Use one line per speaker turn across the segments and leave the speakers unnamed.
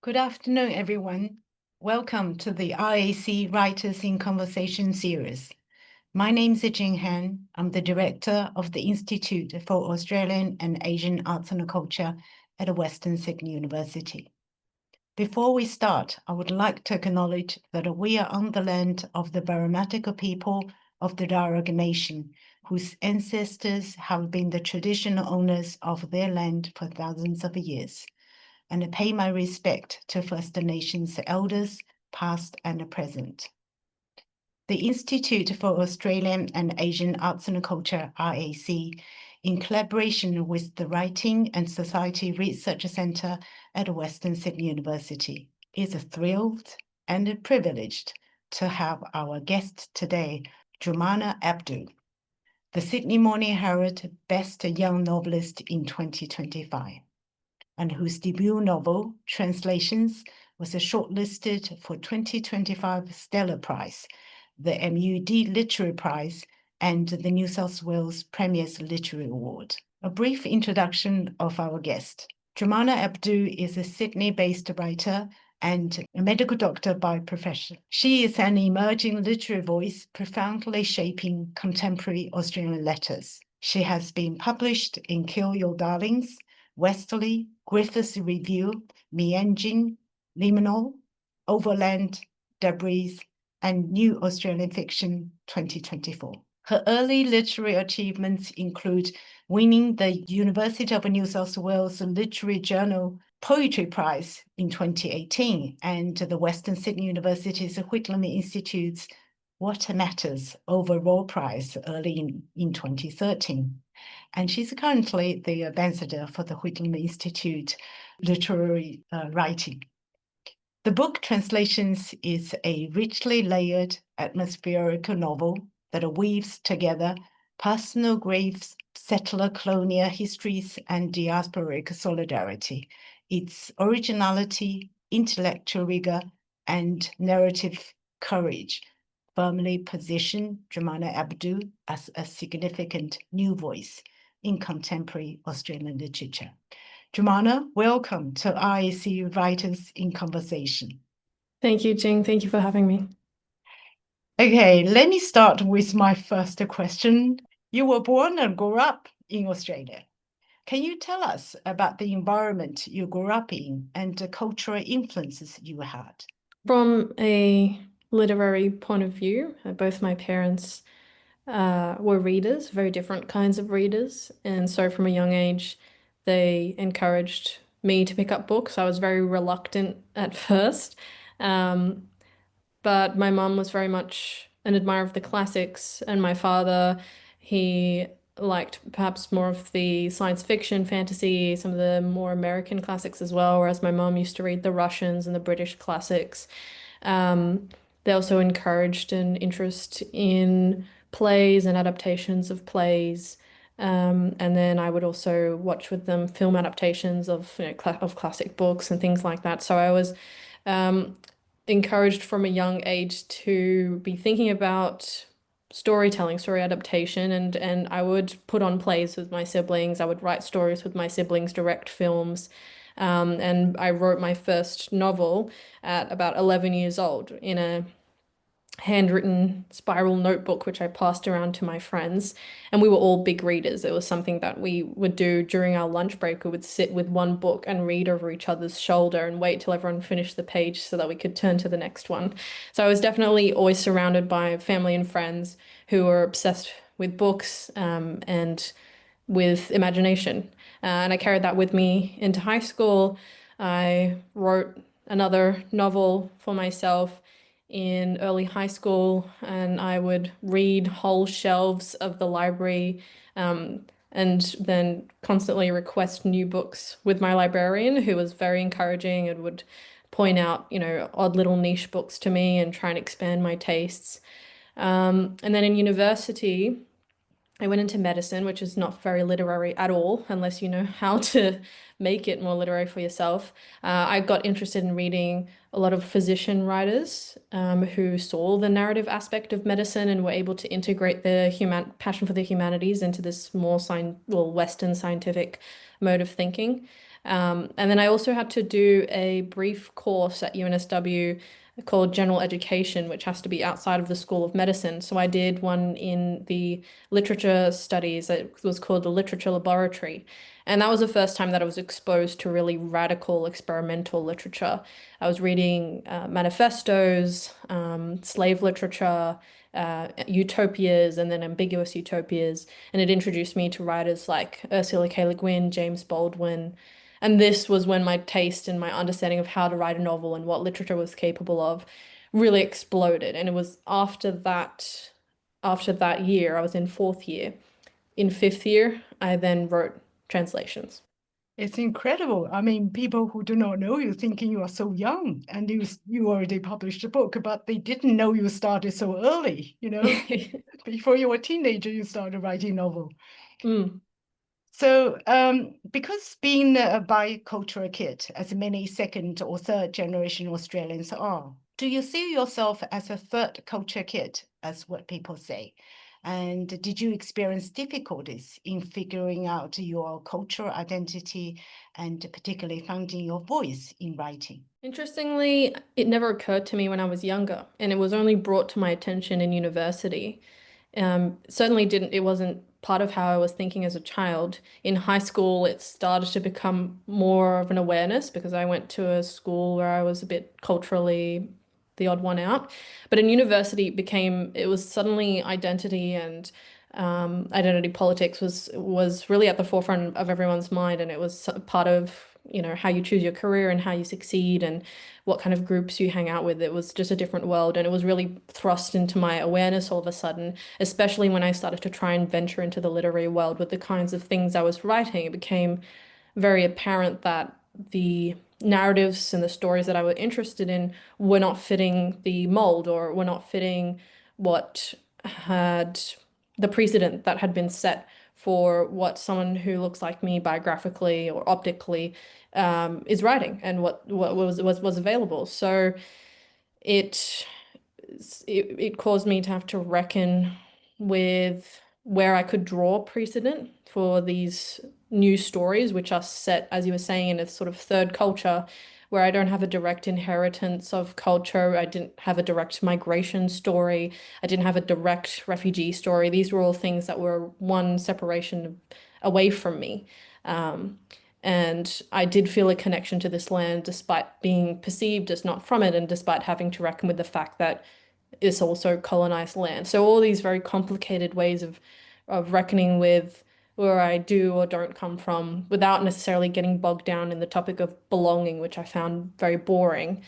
Good afternoon, everyone. Welcome to the RAC Writers in Conversation series. My name is Jing Han. I'm the director of the Institute for Australian and Asian Arts and Culture at Western Sydney University. Before we start, I would like to acknowledge that we are on the land of the Baramatical people of the Darug Nation, whose ancestors have been the traditional owners of their land for thousands of years, and I pay my respect to First Nations elders, past and present. The Institute for Australian and Asian Arts and Culture, RAC, in collaboration with the Writing and Society Research Centre at Western Sydney University, is thrilled and privileged to have our guest today, Jumaana Abdu, the Sydney Morning Herald Best Young Novelist in 2025, and whose debut novel, Translations, was shortlisted for 2025 Stellar Prize, the MUD Literary Prize, and the New South Wales Premier's Literary Award. A brief introduction of our guest. Jumaana Abdu is a Sydney-based writer and a medical doctor by profession. She is an emerging literary voice, profoundly shaping contemporary Australian letters. She has been published in Kill Your Darlings, Westerly, Griffiths Review, Meandering, Liminal, Overland, Debris, and New Australian Fiction 2024. Her early literary achievements include winning the University of New South Wales Literary Journal Poetry Prize in 2018 and the Western Sydney University's Whitlam Institute's What Matters Overall Prize early in 2013. And she's currently the ambassador for the Whitlam Institute Literary Writing. The book Translations is a richly layered atmospheric novel that weaves together personal griefs, settler colonial histories, and diasporic solidarity. Its originality, intellectual rigor, and narrative courage firmly position Jumaana Abdu as a significant new voice in contemporary Australian literature. Jumaana, welcome to RAC Writers in Conversation.
Thank you, Jing. Thank you for having me.
Okay, let me start with my first question. You were born and grew up in Australia. Can you tell us about the environment you grew up in and the cultural influences you had?
From a literary point of view, both my parents were readers, very different kinds of readers. And so from a young age, they encouraged me to pick up books. I was very reluctant at first. But my mum was very much an admirer of the classics, and my father, he liked perhaps more of the science fiction, fantasy, some of the more American classics as well, whereas my mum used to read the Russians and the British classics. They also encouraged an interest in plays and adaptations of plays. And then I would also watch with them film adaptations of, of classic books and things like that. So I was encouraged from a young age to be thinking about storytelling, story adaptation, and I would put on plays with my siblings. I would write stories with my siblings, direct films. And I wrote my first novel at about 11 years old in a handwritten spiral notebook, which I passed around to my friends. And we were all big readers. It was something that we would do during our lunch break. We would sit with one book and read over each other's shoulder and wait till everyone finished the page so that we could turn to the next one. So I was definitely always surrounded by family and friends who were obsessed with books and with imagination. And I carried that with me into high school. I wrote another novel for myself in early high school, and I would read whole shelves of the library and then constantly request new books with my librarian, who was very encouraging and would point out, odd little niche books to me and try and expand my tastes. And then in university, I went into medicine, which is not very literary at all, unless you know how to make it more literary for yourself. I got interested in reading a lot of physician writers who saw the narrative aspect of medicine and were able to integrate their human passion for the humanities into this more Western scientific mode of thinking. And then I also had to do a brief course at UNSW called General Education, which has to be outside of the School of Medicine. So I did one in the literature studies. It was called the Literature Laboratory. And that was the first time that I was exposed to really radical experimental literature. I was reading manifestos, slave literature, utopias, and then ambiguous utopias. And it introduced me to writers like Ursula K. Le Guin, James Baldwin. And this was when my taste and my understanding of how to write a novel and what literature was capable of really exploded. And it was after that year, I was in fourth year. In fifth year, I then wrote translations.
It's incredible. I mean, people who do not know you thinking you are so young and you already published a book, but they didn't know you started so early, before you were a teenager, you started writing novel.
Mm.
So because being a bicultural kid, as many second or third generation Australians are, do you see yourself as a third culture kid, as what people say? And did you experience difficulties in figuring out your cultural identity and particularly finding your voice in writing?
Interestingly, it never occurred to me when I was younger, and it was only brought to my attention in university. Certainly it wasn't part of how I was thinking as a child. In high school, it started to become more of an awareness because I went to a school where I was a bit culturally the odd one out. But in university, it was suddenly identity and identity politics was really at the forefront of everyone's mind, and it was part of, how you choose your career and how you succeed and what kind of groups you hang out with. It was just a different world, and it was really thrust into my awareness all of a sudden, especially when I started to try and venture into the literary world with the kinds of things I was writing. It became very apparent that the narratives and the stories that I were interested in were not fitting the mold or were not fitting what had the precedent that had been set for what someone who looks like me biographically or optically is writing and what was available. So it it caused me to have to reckon with where I could draw precedent for these new stories, which are set, as you were saying, in a sort of third culture where I don't have a direct inheritance of culture. I didn't have a direct migration story. I didn't have a direct refugee story. These were all things that were one separation away from me. And I did feel a connection to this land despite being perceived as not from it and despite having to reckon with the fact that it's also colonized land. So all these very complicated ways of reckoning with where I do or don't come from without necessarily getting bogged down in the topic of belonging, which I found very boring.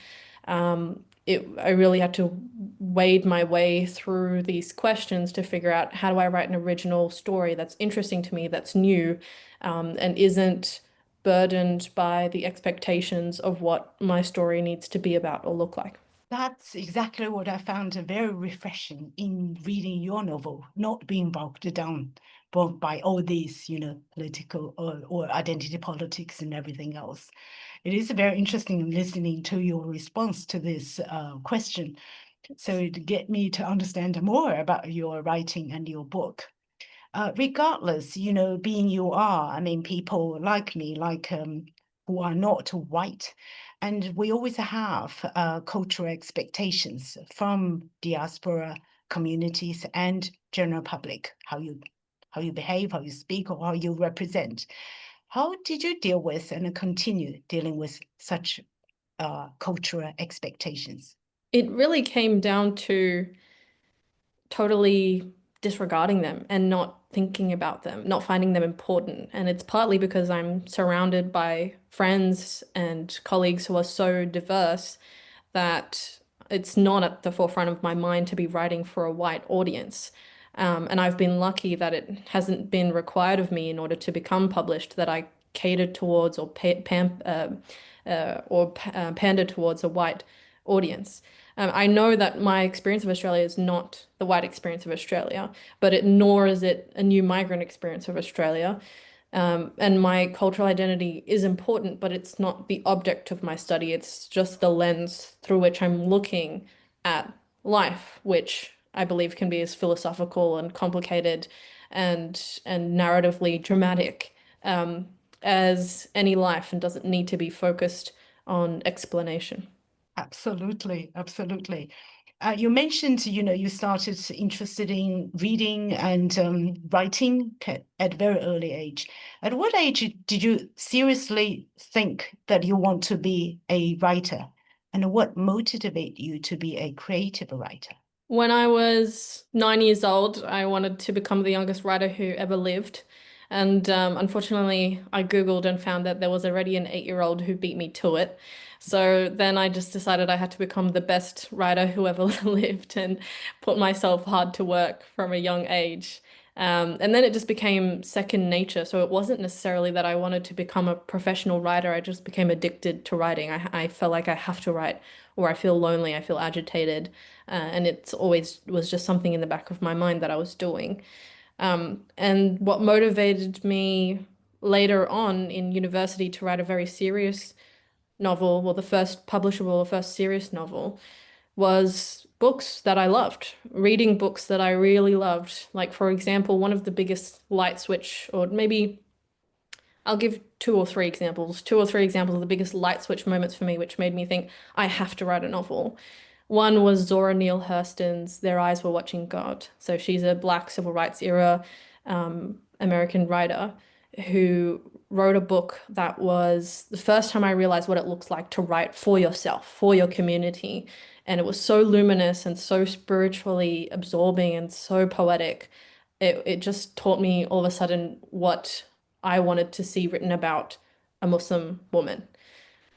I really had to wade my way through these questions to figure out how do I write an original story that's interesting to me, that's new, and isn't burdened by the expectations of what my story needs to be about or look like.
That's exactly what I found very refreshing in reading your novel, not being bogged down by all these, political or identity politics and everything else. It is very interesting listening to your response to this question. So it get me to understand more about your writing and your book. Regardless, being you are, I mean, people like me, who are not white, and we always have cultural expectations from diaspora communities and general public, how you behave, how you speak, or how you represent. How did you deal with and continue dealing with such cultural expectations?
It really came down to totally disregarding them and not thinking about them, not finding them important. And it's partly because I'm surrounded by friends and colleagues who are so diverse that it's not at the forefront of my mind to be writing for a white audience. And I've been lucky that it hasn't been required of me in order to become published that I catered towards or pander towards a white audience. I know that my experience of Australia is not the white experience of Australia, but nor is it a new migrant experience of Australia. And my cultural identity is important, but it's not the object of my study. It's just the lens through which I'm looking at life, which I believe can be as philosophical and complicated and narratively dramatic as any life, and doesn't need to be focused on explanation.
Absolutely, absolutely. You mentioned, you started interested in reading and writing at a very early age. At what age did you seriously think that you want to be a writer? And what motivated you to be a creative writer?
When I was 9 years old, I wanted to become the youngest writer who ever lived. And unfortunately, I Googled and found that there was already an 8-year-old who beat me to it. So then I just decided I had to become the best writer who ever lived and put myself hard to work from a young age. And then it just became second nature. So it wasn't necessarily that I wanted to become a professional writer. I just became addicted to writing. I felt like I have to write, or I feel lonely, I feel agitated. And it's always was just something in the back of my mind that I was doing. And what motivated me later on in university to write a very serious novel, well, the first publishable, the first serious novel, was books that I loved, reading books that I really loved. Like, for example, one of the biggest light switch, or maybe I'll give two or three examples, of the biggest light switch moments for me, which made me think I have to write a novel. One was Zora Neale Hurston's Their Eyes Were Watching God. So she's a Black civil rights era American writer who wrote a book that was the first time I realized what it looks like to write for yourself, for your community. And it was so luminous and so spiritually absorbing and so poetic. It just taught me all of a sudden what I wanted to see written about a Muslim woman.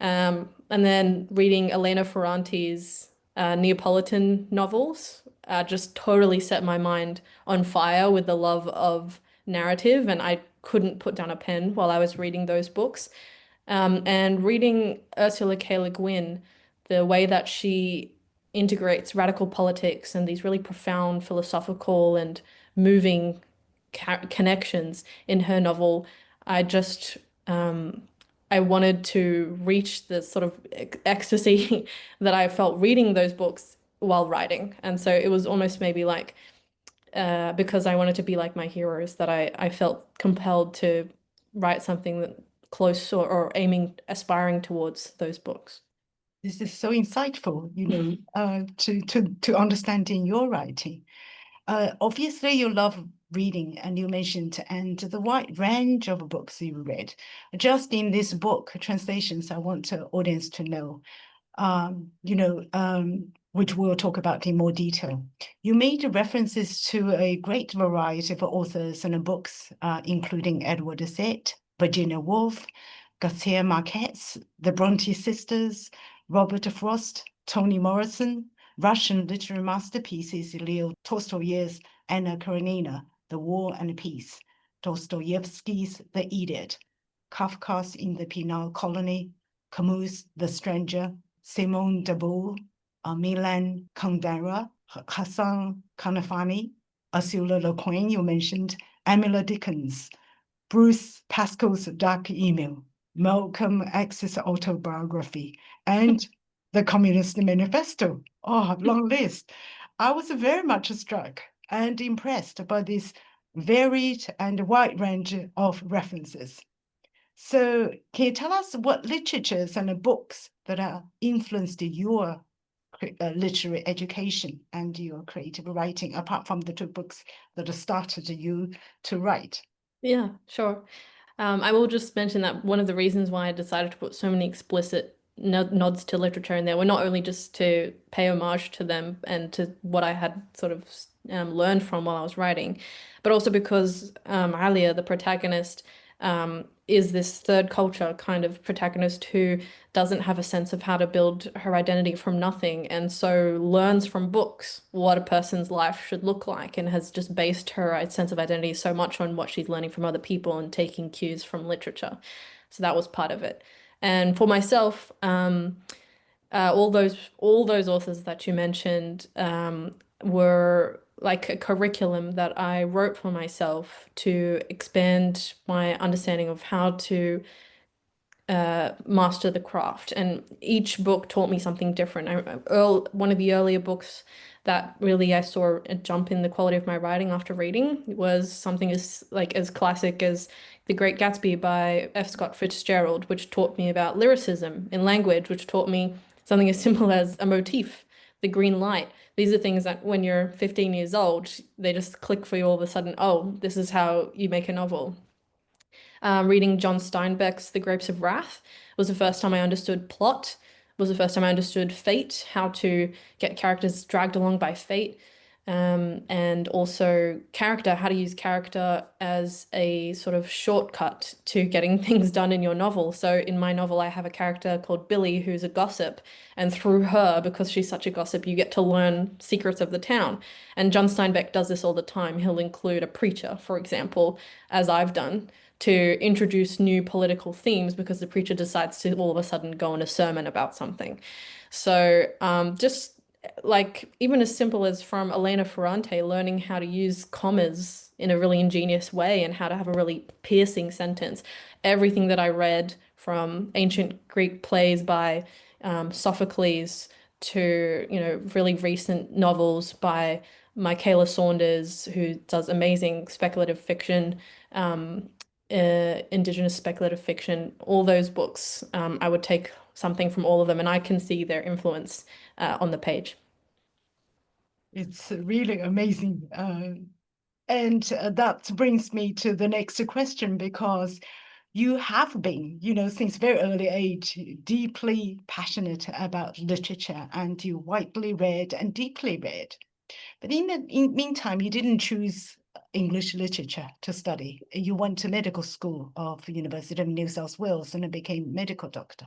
And then reading Elena Ferrante's Neapolitan novels just totally set my mind on fire with the love of narrative, and I couldn't put down a pen while I was reading those books. And reading Ursula K. Le Guin, the way that she integrates radical politics and these really profound philosophical and moving connections in her novel, I just I wanted to reach the sort of ecstasy that I felt reading those books while writing. And so it was almost maybe like because I wanted to be like my heroes that I felt compelled to write something that close or aiming, aspiring towards those books.
This is so insightful, to understanding your writing. Obviously, you love reading, and you mentioned, and the wide range of books you read. Just in this book, translations, I want the audience to know, which we'll talk about in more detail. You made references to a great variety of authors and books, including Edward Said, Virginia Woolf, Garcia Marquez, the Bronte sisters, Robert Frost, Toni Morrison, Russian literary masterpieces, Leo Tolstoy's Anna Karenina, The War and Peace, Dostoevsky's The Idiot, Kafka's In the Penal Colony, Camus' The Stranger, Simone de Beauvoir, Milan Kundera, Hassan Kanafani, Ursula Le Guin, you mentioned, Emily Dickinson, Bruce Pascal's Dark Email, Malcolm X's autobiography, and the Communist Manifesto. Oh, long list. I was very much struck and impressed by this varied and wide range of references. So can you tell us what literatures and books that have influenced your literary education and your creative writing, apart from the two books that started you to write?
Yeah, sure. I will just mention that one of the reasons why I decided to put so many explicit nods to literature in there were not only just to pay homage to them and to what I had sort of learned from while I was writing, but also because Alia, the protagonist, is this third culture kind of protagonist who doesn't have a sense of how to build her identity from nothing, and so learns from books what a person's life should look like, and has just based her sense of identity so much on what she's learning from other people and taking cues from literature. So that was part of it. And for myself, All those authors that you mentioned were like a curriculum that I wrote for myself to expand my understanding of how to master the craft. And each book taught me something different. One of the earlier books that really I saw a jump in the quality of my writing after reading was something as classic as The Great Gatsby by F. Scott Fitzgerald, which taught me about lyricism in language, which taught me something as simple as a motif, the green light. These are things that when you're 15 years old, they just click for you all of a sudden. Oh, this is how you make a novel. Reading John Steinbeck's The Grapes of Wrath was the first time I understood plot, was the first time I understood fate, how to get characters dragged along by fate, and also character, how to use character as a sort of shortcut to getting things done in your novel. So in my novel, I have a character called Billy who's a gossip, and through her, because she's such a gossip, you get to learn secrets of the town. And John Steinbeck does this all the time. He'll include a preacher, for example, as I've done, to introduce new political themes because the preacher decides to all of a sudden go on a sermon about something. So just like even as simple as from Elena Ferrante, learning how to use commas in a really ingenious way and how to have a really piercing sentence. Everything that I read from ancient Greek plays by Sophocles to, really recent novels by Michaela Saunders, who does amazing speculative fiction, Indigenous speculative fiction, all those books, I would take something from all of them, and I can see their influence on the page.
It's really amazing. And that brings me to the next question, because you have been, since very early age, deeply passionate about literature, and you widely read and deeply read. But in the meantime, you didn't choose English literature to study. You went to medical school of the University of New South Wales and became a medical doctor.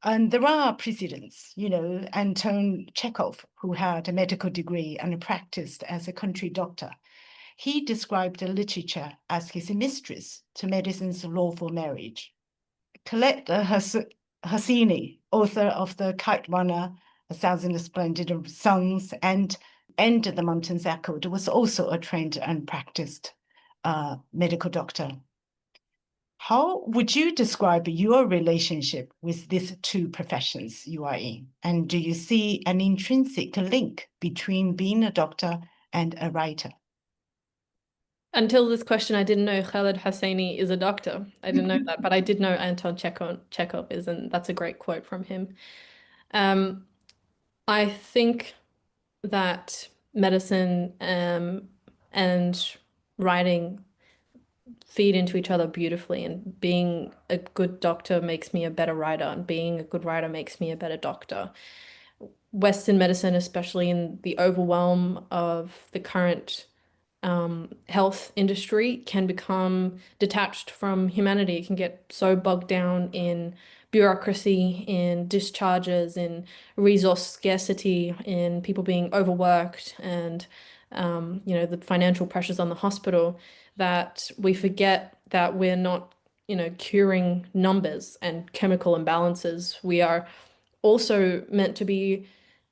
And there are precedents, Anton Chekhov, who had a medical degree and practiced as a country doctor. He described the literature as his mistress to medicine's lawful marriage. Colette Hassini, author of The Kite Runner, A Thousand Splendid Suns, and The Mountains Echoed, was also a trained and practiced medical doctor. How would you describe your relationship with these two professions you are in? And do you see an intrinsic link between being a doctor and a writer?
Until this question, I didn't know Khaled Hosseini is a doctor. I didn't know that, but I did know Anton Chekhov is, and that's a great quote from him. I think that medicine and writing feed into each other beautifully, and being a good doctor makes me a better writer, and being a good writer makes me a better doctor. Western medicine, especially in the overwhelm of the current health industry, can become detached from humanity. It can get so bogged down in bureaucracy, in discharges, in resource scarcity, in people being overworked, and the financial pressures on the hospital, that we forget that we're not, curing numbers and chemical imbalances. We are also meant to be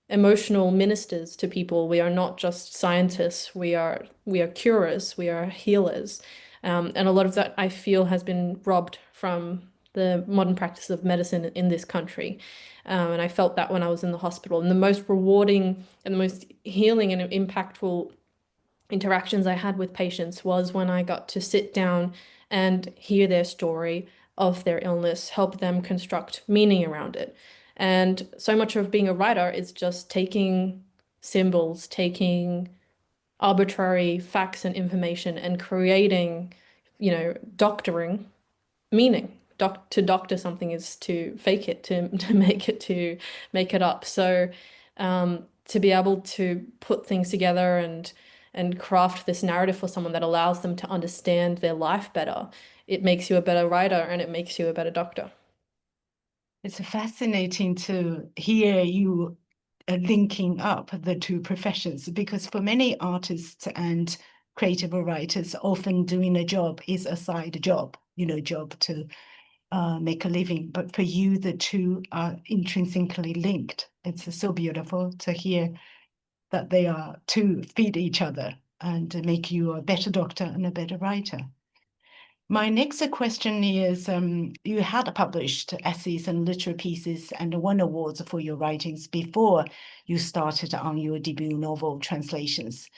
emotional ministers to people. We are not just scientists. We are curers. We are healers. And a lot of that I feel has been robbed from the modern practice of medicine in this country. And I felt that when I was in the hospital. And the most rewarding and the most healing and impactful interactions I had with patients was when I got to sit down and hear their story of their illness, help them construct meaning around it. And so much of being a writer is just taking symbols, taking arbitrary facts and information and creating, doctoring meaning. To doctor something is to fake it, to make it up. So to be able to put things together and craft this narrative for someone that allows them to understand their life better, it makes you a better writer and it makes you a better doctor.
It's fascinating to hear you linking up the two professions, because for many artists and creative writers, often doing a job is a side job, job to make a living. But for you, the two are intrinsically linked. It's so beautiful to hear that they are to feed each other and make you a better doctor and a better writer. My next question is, you had published essays and literary pieces and won awards for your writings before you started on your debut novel translations.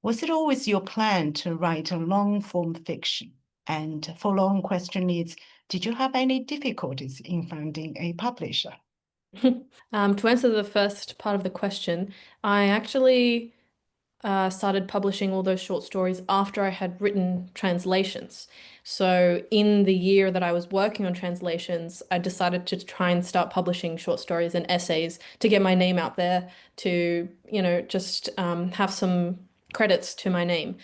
Was it always your plan to write a long-form fiction? And follow-on question is, did you have any difficulties in finding a publisher?
To answer the first part of the question, I actually started publishing all those short stories after I had written translations. So in the year that I was working on translations, I decided to try and start publishing short stories and essays to get my name out there, to, just have some credits to my name.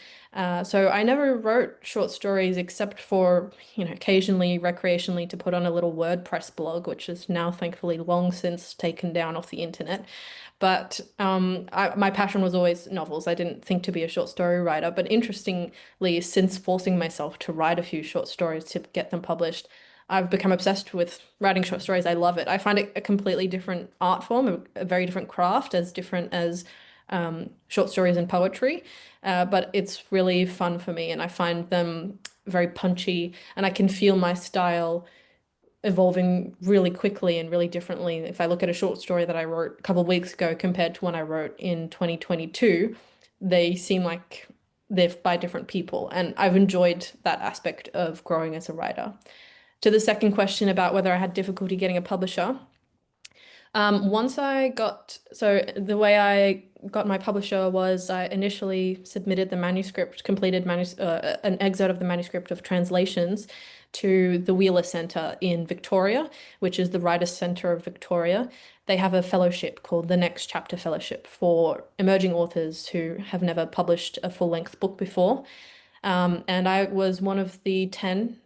So I never wrote short stories except for, occasionally recreationally to put on a little WordPress blog, which is now thankfully long since taken down off the internet. But my passion was always novels. I didn't think to be a short story writer. But interestingly, since forcing myself to write a few short stories to get them published, I've become obsessed with writing short stories. I love it. I find it a completely different art form, a very different craft, as different as short stories and poetry. But it's really fun for me, and I find them very punchy, and I can feel my style evolving really quickly and really differently. If I look at a short story that I wrote a couple of weeks ago compared to one I wrote in 2022, they seem like they're by different people. And I've enjoyed that aspect of growing as a writer. To the second question about whether I had difficulty getting a publisher, so the way I got my publisher was I initially submitted the manuscript, an excerpt of the manuscript of translations to the Wheeler Centre in Victoria, which is the Writers' Centre of Victoria. They have a fellowship called the Next Chapter Fellowship for emerging authors who have never published a full-length book before. And I was one of the 10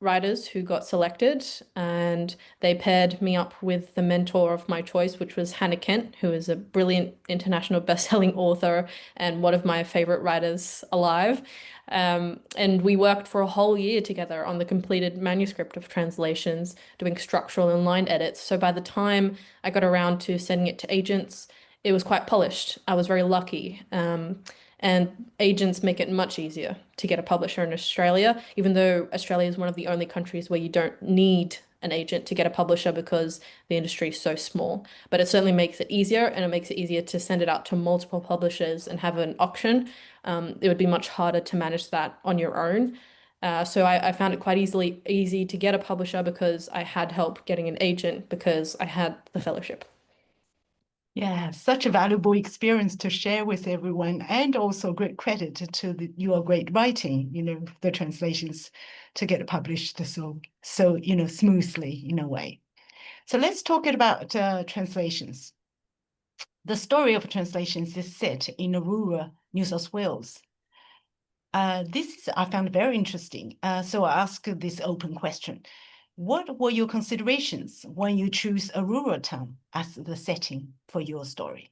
writers who got selected, and they paired me up with the mentor of my choice, which was Hannah Kent, who is a brilliant international best-selling author and one of my favorite writers alive. And we worked for a whole year together on the completed manuscript of translations, doing structural and line edits. So by the time I got around to sending it to agents, it was quite polished. I was very lucky. And agents make it much easier to get a publisher in Australia, even though Australia is one of the only countries where you don't need an agent to get a publisher because the industry is so small. But it certainly makes it easier, and it makes it easier to send it out to multiple publishers and have an auction. It would be much harder to manage that on your own. So I found it quite easy to get a publisher because I had help getting an agent because I had the fellowship.
Yeah, such a valuable experience to share with everyone, and also great credit to your great writing, the translations to get published so smoothly in a way. So let's talk about translations. The story of translations is set in rural New South Wales. This I found very interesting. So I ask this open question. What were your considerations when you choose a rural town as the setting for your story?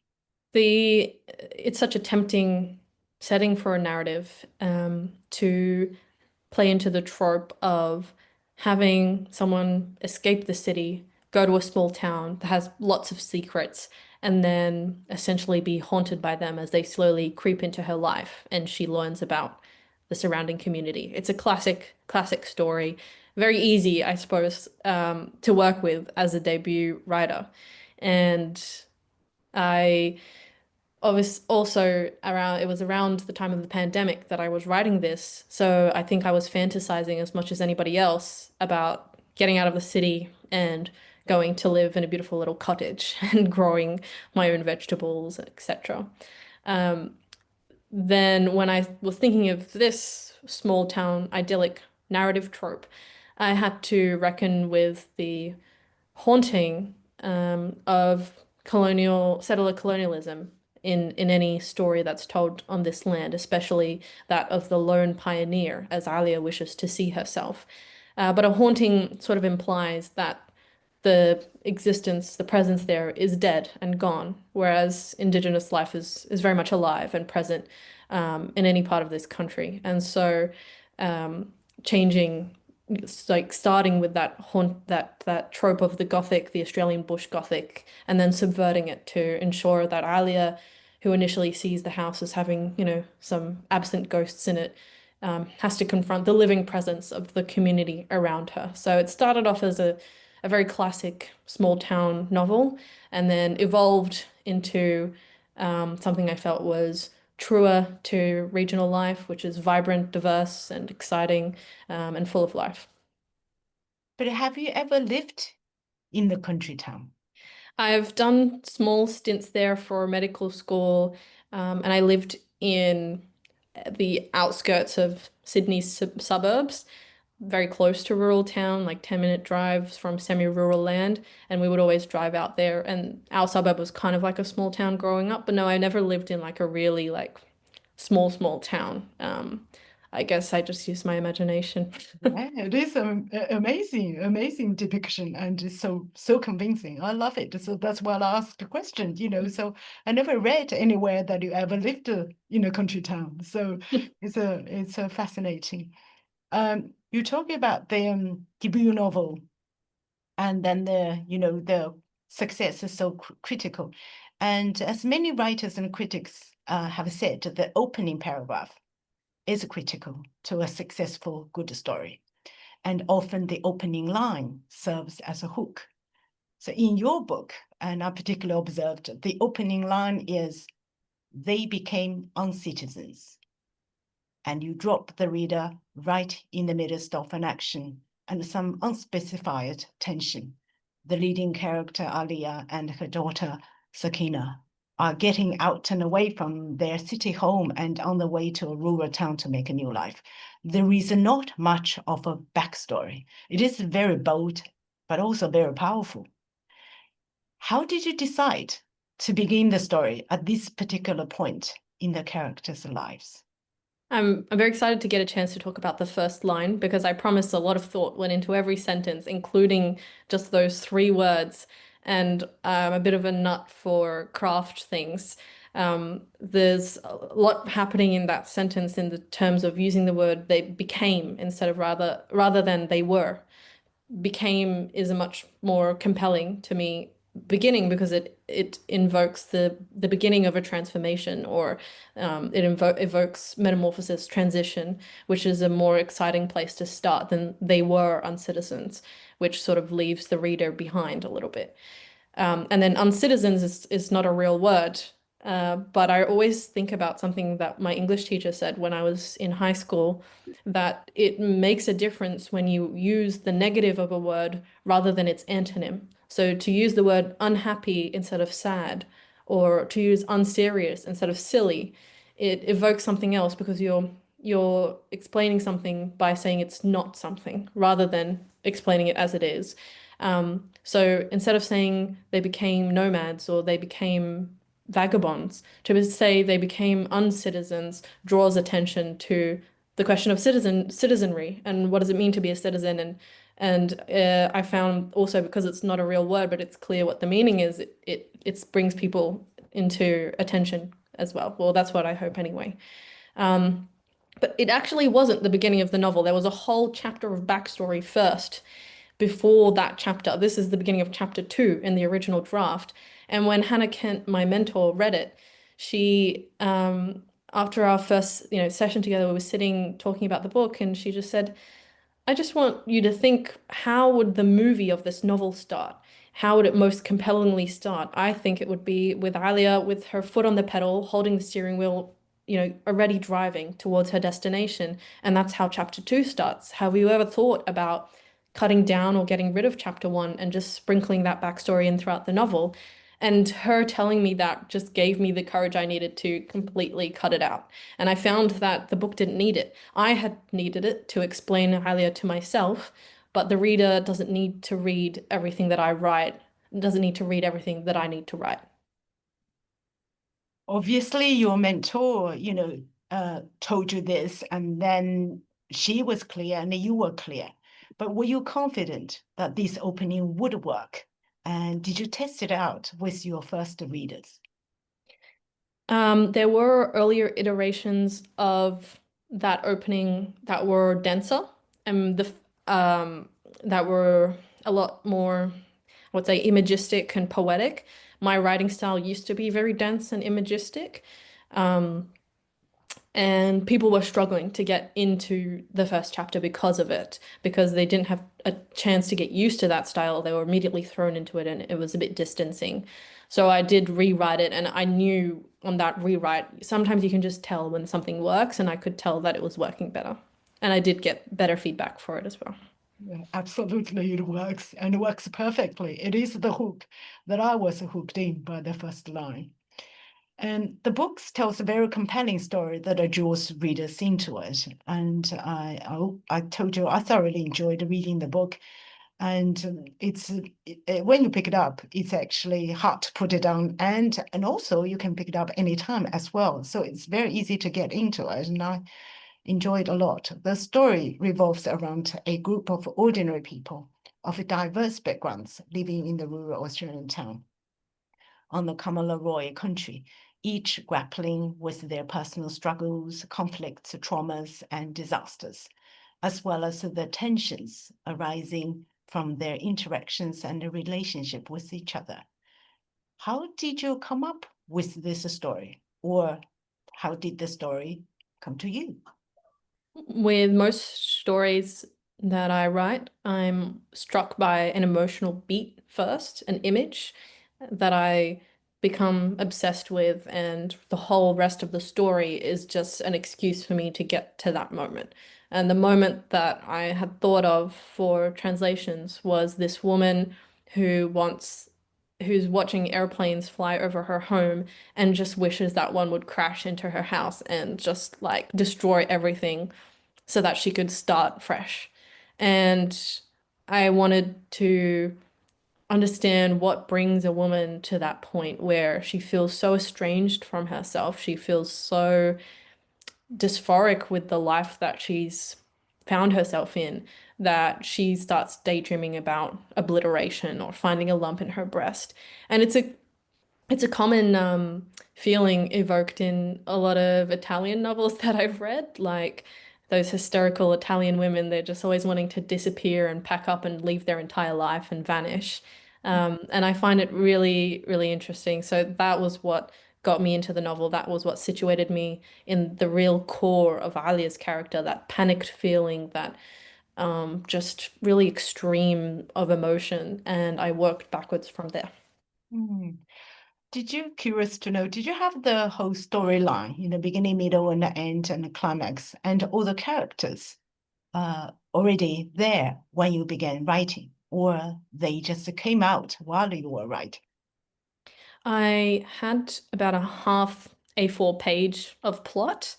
It's such a tempting setting for a narrative, to play into the trope of having someone escape the city, go to a small town that has lots of secrets, and then essentially be haunted by them as they slowly creep into her life and she learns about the surrounding community. It's a classic story, very easy, I suppose, to work with as a debut writer. And I was also around, it was around the time of the pandemic that I was writing this. So I think I was fantasizing as much as anybody else about getting out of the city and going to live in a beautiful little cottage and growing my own vegetables, etc. Then when I was thinking of this small town idyllic narrative trope, I had to reckon with the haunting of settler colonialism in any story that's told on this land, especially that of the lone pioneer, as Alia wishes to see herself. But a haunting sort of implies that the presence there is dead and gone, whereas Indigenous life is very much alive and present in any part of this country. And so changing it's like starting with that trope of the Gothic, the Australian bush Gothic, and then subverting it to ensure that Alia, who initially sees the house as having, some absent ghosts in it, has to confront the living presence of the community around her. So it started off as a very classic small town novel, and then evolved into something I felt was truer to regional life, which is vibrant, diverse, and exciting, and full of life.
But have you ever lived in the country town?
I've done small stints there for medical school, and I lived in the outskirts of Sydney's suburbs, very close to rural town, like 10-minute drives from semi-rural land, and we would always drive out there. And our suburb was kind of like a small town growing up, but no, I never lived in like a really like small town. I guess I just use my imagination.
Yeah, it is amazing, amazing depiction, and it's so convincing. I love it. So that's why I asked the question, So I never read anywhere that you ever lived in a country town. So it's a fascinating. You're talking about the debut novel, and then the success is so critical. And as many writers and critics have said, the opening paragraph is critical to a successful good story. And often the opening line serves as a hook. So in your book, and I particularly observed, the opening line is, "They became uncitizens." And you drop the reader right in the midst of an action and some unspecified tension. The leading character, Alia, and her daughter, Sakina, are getting out and away from their city home and on the way to a rural town to make a new life. There is not much of a backstory. It is very bold, but also very powerful. How did you decide to begin the story at this particular point in the characters' lives?
I'm very excited to get a chance to talk about the first line because I promise a lot of thought went into every sentence, including just those three words. And I'm a bit of a nut for craft things. There's a lot happening in that sentence in the terms of using the word they became instead of rather than they were. Became is a much more compelling to me beginning because it invokes the beginning of a transformation, or it evokes metamorphosis, transition, which is a more exciting place to start than they were uncitizens, which sort of leaves the reader behind a little bit. And then uncitizens is not a real word. But I always think about something that my English teacher said when I was in high school, that it makes a difference when you use the negative of a word rather than its antonym. So to use the word unhappy instead of sad, or to use unserious instead of silly, it evokes something else because you're explaining something by saying it's not something rather than explaining it as it is. So instead of saying they became nomads or they became vagabonds, to say they became uncitizens draws attention to the question of citizenry and what does it mean to be a citizen. And I found also, because it's not a real word, but it's clear what the meaning is, it brings people into attention as well. Well, that's what I hope anyway. But it actually wasn't the beginning of the novel. There was a whole chapter of backstory first before that chapter. This is the beginning of chapter 2 in the original draft. And when Hannah Kent, my mentor, read it, she, after our first, session together, we were sitting talking about the book, and she just said, I just want you to think, how would the movie of this novel start? How would it most compellingly start? I think it would be with Alia with her foot on the pedal, holding the steering wheel, already driving towards her destination. And that's how chapter 2 starts. Have you ever thought about cutting down or getting rid of chapter 1 and just sprinkling that backstory in throughout the novel? And her telling me that just gave me the courage I needed to completely cut it out. And I found that the book didn't need it. I had needed it to explain Alia to myself, but the reader doesn't need to read everything that I write, doesn't need to read everything that I need to write.
Obviously, your mentor, told you this, and then she was clear and you were clear. But were you confident that this opening would work? And did you test it out with your first readers?
There were earlier iterations of that opening that were denser. And that were a lot more, I would say, imagistic and poetic. My writing style used to be very dense and imagistic. Um, and people were struggling to get into the first chapter because of it, because they didn't have a chance to get used to that style. They were immediately thrown into it and it was a bit distancing. So I did rewrite it, and I knew on that rewrite, sometimes you can just tell when something works, and I could tell that it was working better. And I did get better feedback for it as well.
Yeah, absolutely, it works, and it works perfectly. It is the hook that I was hooked in by the first line. And the book tells a very compelling story that draws readers into it. And I told you I thoroughly enjoyed reading the book. And when you pick it up, it's actually hard to put it down, and also you can pick it up anytime as well. So it's very easy to get into it, and I enjoyed a lot. The story revolves around a group of ordinary people of diverse backgrounds living in the rural Australian town on the Kamilaroi country, each grappling with their personal struggles, conflicts, traumas, and disasters, as well as the tensions arising from their interactions and the relationship with each other. How did you come up with this story? Or how did the story come to you?
With most stories that I write, I'm struck by an emotional beat first, an image that I become obsessed with, and the whole rest of the story is just an excuse for me to get to that moment. And the moment that I had thought of for translations was this woman who who's watching airplanes fly over her home and just wishes that one would crash into her house and just like destroy everything so that she could start fresh. And I wanted to understand what brings a woman to that point where she feels so estranged from herself. She feels so dysphoric with the life that she's found herself in that she starts daydreaming about obliteration or finding a lump in her breast. And it's a common feeling evoked in a lot of Italian novels that I've read, like those hysterical Italian women. They're just always wanting to disappear and pack up and leave their entire life and vanish. And I find it really, really interesting. So that was what got me into the novel. That was what situated me in the real core of Alia's character, that panicked feeling, that just really extreme of emotion. And I worked backwards from there.
Hmm. Curious to know, did you have the whole storyline in the beginning, middle, and the end, and the climax, and all the characters already there when you began writing, or they just came out while you were writing?
I had about a half A4 page of plot.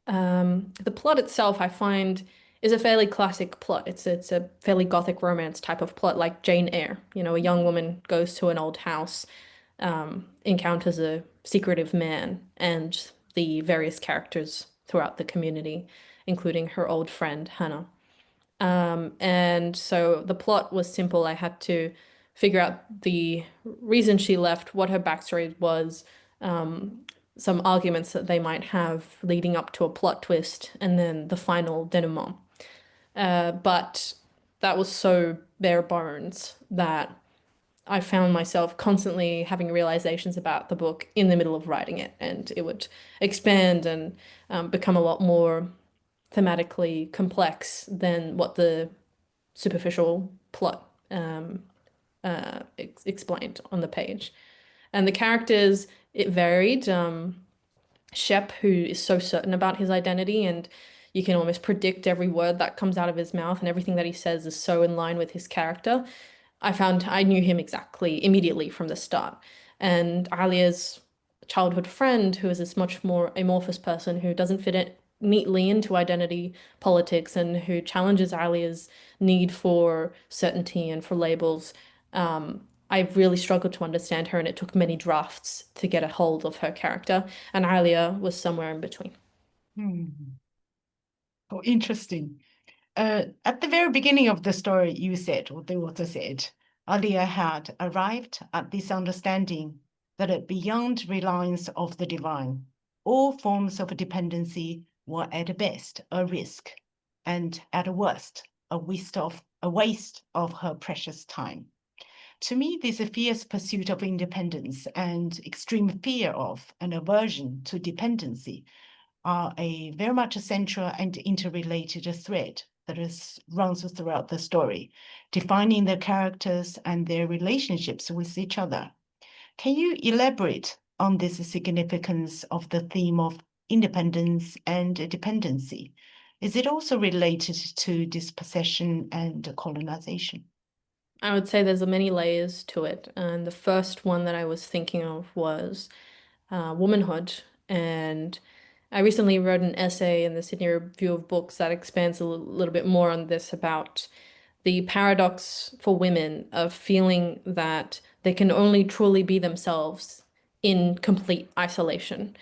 The plot itself, I find, is a fairly classic plot. It's a fairly gothic romance type of plot, like Jane Eyre. You know, a young woman goes to an old house, encounters a secretive man, and the various characters throughout the community, including her old friend Hannah. And so the plot was simple. I had to figure out the reason she left, what her backstory was, um, some arguments that they might have leading up to a plot twist, and then the final denouement. But that was so bare bones that I found myself constantly having realizations about the book in the middle of writing it, and it would expand and become a lot more thematically complex than what the superficial plot explained on the page. And the characters, it varied. Shep, who is so certain about his identity, and you can almost predict every word that comes out of his mouth, and everything that he says is so in line with his character. I found I knew him exactly immediately from the start. And Alia's childhood friend, who is this much more amorphous person who doesn't fit it neatly into identity politics and who challenges Alia's need for certainty and for labels. I really struggled to understand her, and it took many drafts to get a hold of her character. And Alia was somewhere in between.
Hmm. Oh, interesting. At the very beginning of the story, you said, or the author said, Alia had arrived at this understanding that beyond reliance of the divine, all forms of dependency were at best a risk, and at worst a waste of her precious time. To me, this fierce pursuit of independence and extreme fear of and aversion to dependency are a very much a central and interrelated thread that runs throughout the story, defining the characters and their relationships with each other. Can you elaborate on this significance of the theme of independence and dependency? Is it also related to dispossession and colonization?
I would say there's many layers to it. And the first one that I was thinking of was womanhood. And I recently wrote an essay in the Sydney Review of Books that expands a little bit more on this about the paradox for women of feeling that they can only truly be themselves in complete isolation.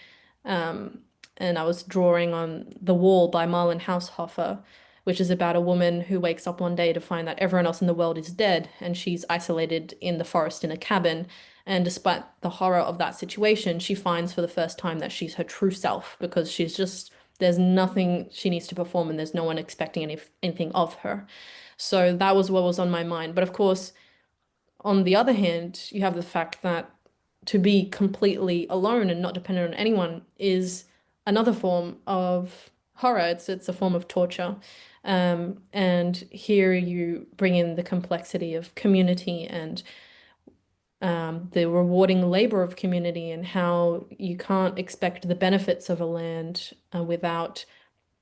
Um, and I was drawing on The Wall by Marlon Haushofer, which is about a woman who wakes up one day to find that everyone else in the world is dead and she's isolated in the forest in a cabin. And despite the horror of that situation, she finds for the first time that she's her true self because there's nothing she needs to perform and there's no one expecting anything of her. So that was what was on my mind. But of course, on the other hand, you have the fact that to be completely alone and not dependent on anyone is another form of horror. It's a form of torture. And here you bring in the complexity of community and the rewarding labor of community and how you can't expect the benefits of a land without,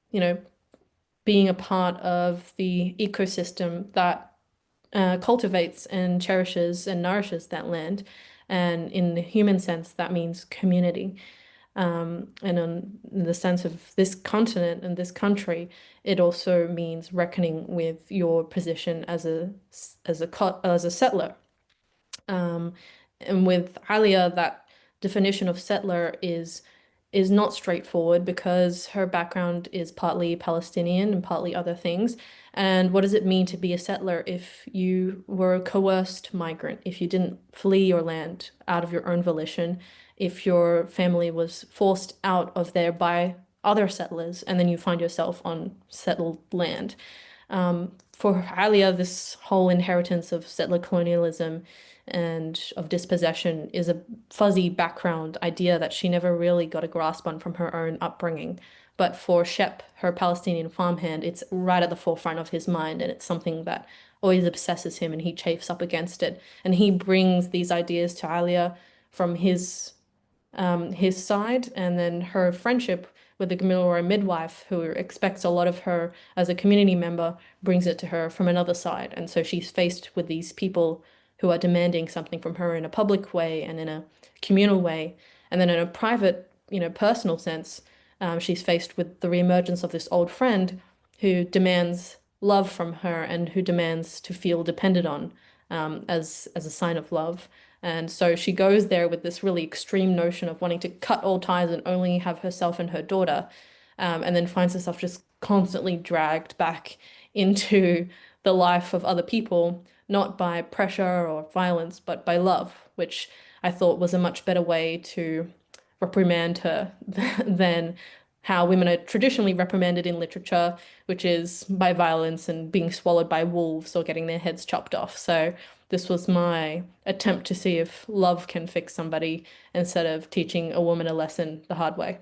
you know, being a part of the ecosystem that cultivates and cherishes and nourishes that land. And in the human sense, that means community. And in the sense of this continent and this country, it also means reckoning with your position as a settler. Um, and with Alia, that definition of settler is not straightforward because her background is partly Palestinian and partly other things. And what does it mean to be a settler if you were a coerced migrant, if you didn't flee your land out of your own volition, if your family was forced out of there by other settlers, and then you find yourself on settled land? For Alia, this whole inheritance of settler colonialism and of dispossession is a fuzzy background idea that she never really got a grasp on from her own upbringing. But for Shep, her Palestinian farmhand, it's right at the forefront of his mind, and it's something that always obsesses him, and he chafes up against it. And he brings these ideas to Alia from his side, and then her friendship with the Gamilaroi midwife, who expects a lot of her as a community member, brings it to her from another side. And so she's faced with these people who are demanding something from her in a public way and in a communal way. And then in a private, personal sense, she's faced with the reemergence of this old friend who demands love from her and who demands to feel depended on as a sign of love. And so she goes there with this really extreme notion of wanting to cut all ties and only have herself and her daughter, and then finds herself just constantly dragged back into the life of other people, not by pressure or violence, but by love, which I thought was a much better way to reprimand her than how women are traditionally reprimanded in literature, which is by violence and being swallowed by wolves or getting their heads chopped off. So this was my attempt to see if love can fix somebody instead of teaching a woman a lesson the hard way.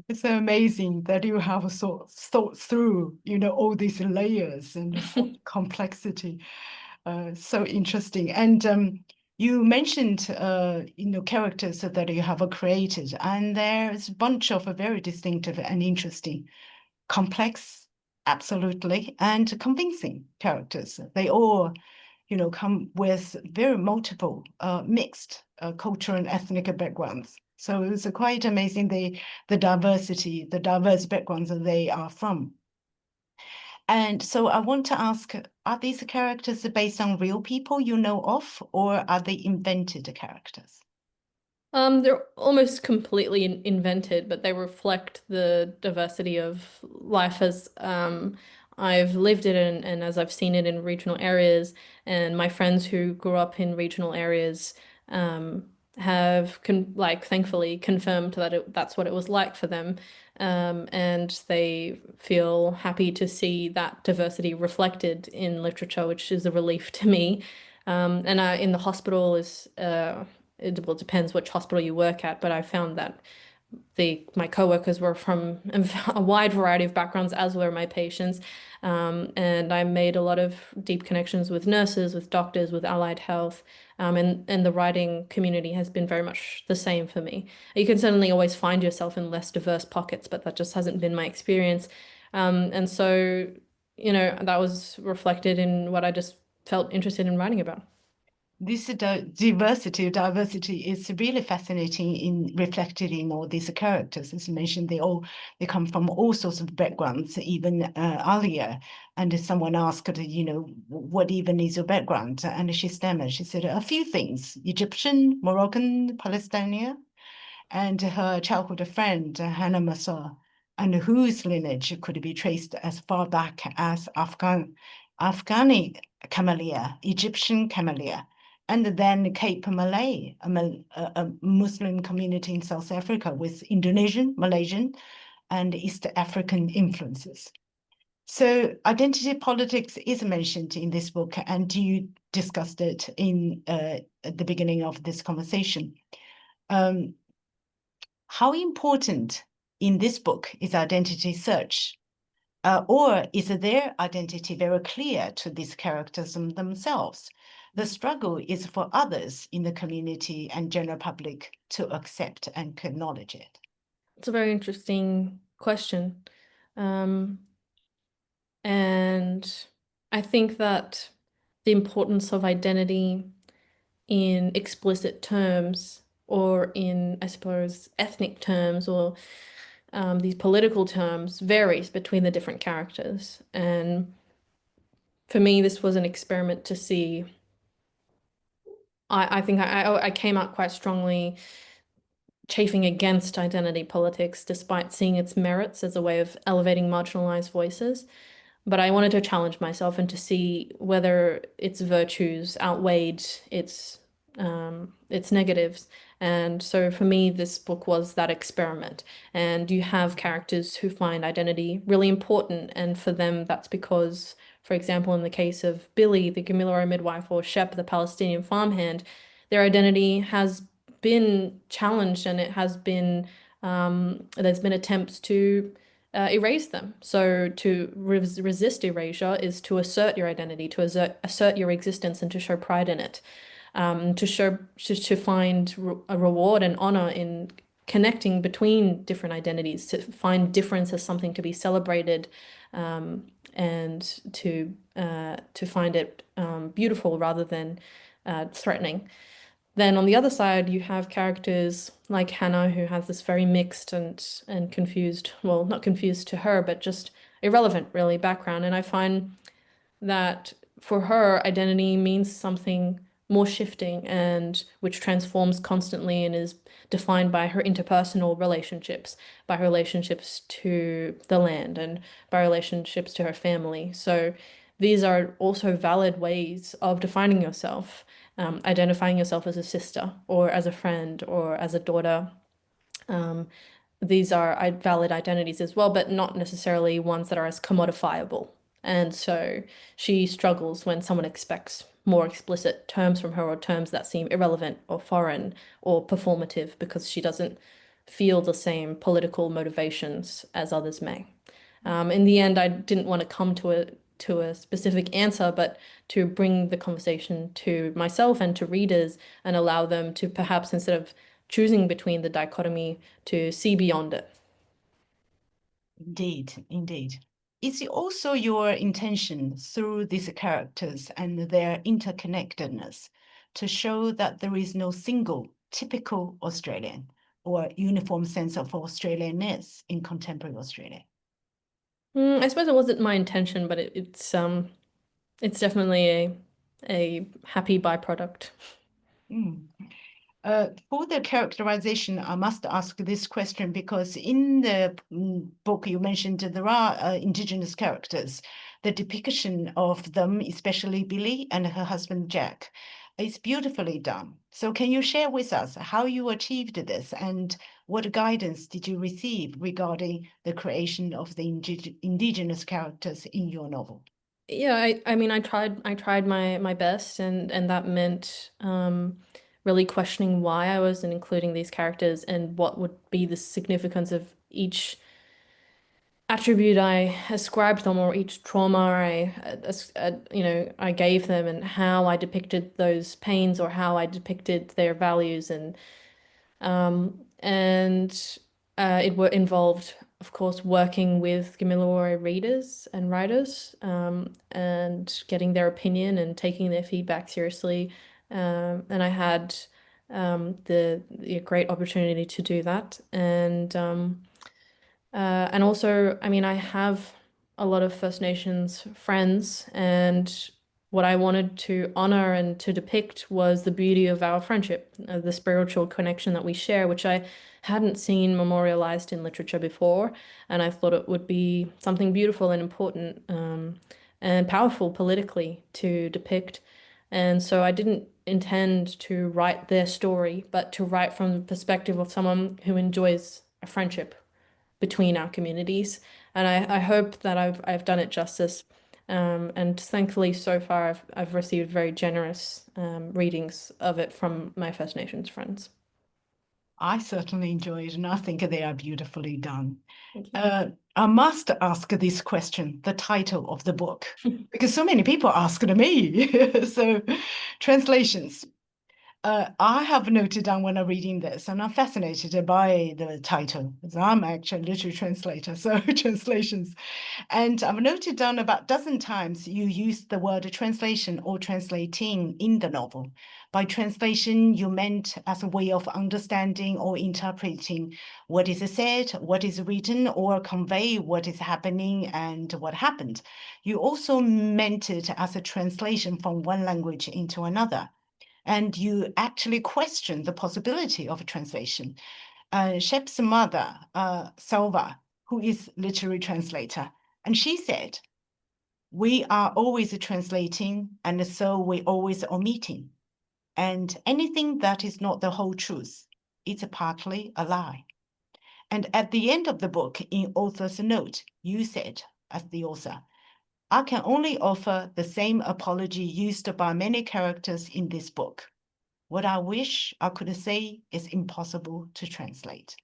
It's amazing that you have thought through, all these layers and complexity. So interesting. And you mentioned, characters that you have created, and there's a bunch of very distinctive and interesting, complex, absolutely, and convincing characters. They all, come with very multiple, mixed cultural and ethnic backgrounds. So it's quite amazing the diversity, the diverse backgrounds that they are from. And so I want to ask, are these characters based on real people you know of, or are they invented characters?
They're almost completely invented, but they reflect the diversity of life as I've lived it and as I've seen it in regional areas, and my friends who grew up in regional areas, have thankfully confirmed that that's what it was like for them. And they feel happy to see that diversity reflected in literature, which is a relief to me. And in the hospital it depends which hospital you work at, but I found that my coworkers were from a wide variety of backgrounds, as were my patients. And I made a lot of deep connections with nurses, with doctors, with allied health. And the writing community has been very much the same for me. You can certainly always find yourself in less diverse pockets, but that just hasn't been my experience. And so, that was reflected in what I just felt interested in writing about.
This diversity is really fascinating in reflected in all these characters. As you mentioned, they come from all sorts of backgrounds, even earlier. And someone asked her, what even is your background? And she stammered. She said, a few things: Egyptian, Moroccan, Palestinian, and her childhood friend, Hannah Massa, and whose lineage could be traced as far back as Afghani Camellia, Egyptian Camellia, and then Cape Malay, a Muslim community in South Africa with Indonesian, Malaysian, and East African influences. So identity politics is mentioned in this book, and you discussed it at the beginning of this conversation. How important in this book is identity search? Or is their identity very clear to these characters themselves? The struggle is for others in the community and general public to accept and acknowledge it.
It's a very interesting question. And I think that the importance of identity in explicit terms, or in, I suppose, ethnic terms, or these political terms, varies between the different characters. And for me, this was an experiment to see. I think I came out quite strongly chafing against identity politics, despite seeing its merits as a way of elevating marginalized voices. But I wanted to challenge myself and to see whether its virtues outweighed its negatives. And so for me, this book was that experiment. And you have characters who find identity really important, and for them, that's because, for example, in the case of Billy, the Gamilero midwife, or Shep, the Palestinian farmhand, their identity has been challenged, and it has been there's been attempts to erase them. So to resist erasure is to assert your identity, to assert your existence, and to show pride in it, to find a reward and honor in connecting between different identities, to find difference as something to be celebrated, and to find it beautiful rather than threatening. Then on the other side, you have characters like Hannah, who has this very mixed and confused, well, not confused to her, but just irrelevant, really, background. And I find that for her, identity means something more shifting, and which transforms constantly and is defined by her interpersonal relationships, by her relationships to the land, and by relationships to her family. So these are also valid ways of defining yourself, identifying yourself as a sister, or as a friend, or as a daughter. These are valid identities as well, but not necessarily ones that are as commodifiable. And so she struggles when someone expects more explicit terms from her, or terms that seem irrelevant or foreign or performative, because she doesn't feel the same political motivations as others may. In the end, I didn't want to come to a specific answer, but to bring the conversation to myself and to readers, and allow them to, perhaps, instead of choosing between the dichotomy, to see beyond it.
Indeed, indeed. Is it also your intention through these characters and their interconnectedness to show that there is no single typical Australian or uniform sense of Australianness in contemporary Australia?
I suppose it wasn't my intention, but it's definitely a happy byproduct.
Mm. For the characterization, I must ask this question because in the book you mentioned there are Indigenous characters. The depiction of them, especially Billy and her husband Jack, It's beautifully done. So can you share with us how you achieved this and what guidance did you receive regarding the creation of the indigenous characters in your novel?
Yeah, I mean I tried my best, and that meant really questioning why I wasn't including these characters and what would be the significance of each attribute I ascribed them, or each trauma I gave them, and how I depicted those pains or how I depicted their values. And it involved, of course, working with Gamilaroi readers and writers, and getting their opinion and taking their feedback seriously. And I had the great opportunity to do that. And also, I mean, I have a lot of First Nations friends, and what I wanted to honor and to depict was the beauty of our friendship, the spiritual connection that we share, which I hadn't seen memorialized in literature before. And I thought it would be something beautiful and important, and powerful politically to depict. And so I didn't intend to write their story, but to write from the perspective of someone who enjoys a friendship between our communities. And I hope that I've done it justice. And thankfully, so far, I've received very generous readings of it from my First Nations friends.
I certainly enjoyed, and I think they are beautifully done.
Thank you.
I must ask this question, the title of the book, because so many people asked me. So, translations. I have noted down when I'm reading this, and I'm fascinated by the title, because I'm actually a literary translator, so translations. And I've noted down about a dozen times you use the word translation or translating in the novel. By translation, you meant as a way of understanding or interpreting what is said, what is written, or convey what is happening and what happened. You also meant it as a translation from one language into another. And you actually question the possibility of a translation. Shep's mother, Salva, who is literary translator, and she said, we are always translating, and so we always omitting. And anything that is not the whole truth, it's partly a lie. And at the end of the book, in author's note, you said, as the author, I can only offer the same apology used by many characters in this book. What I wish I could say is impossible to translate.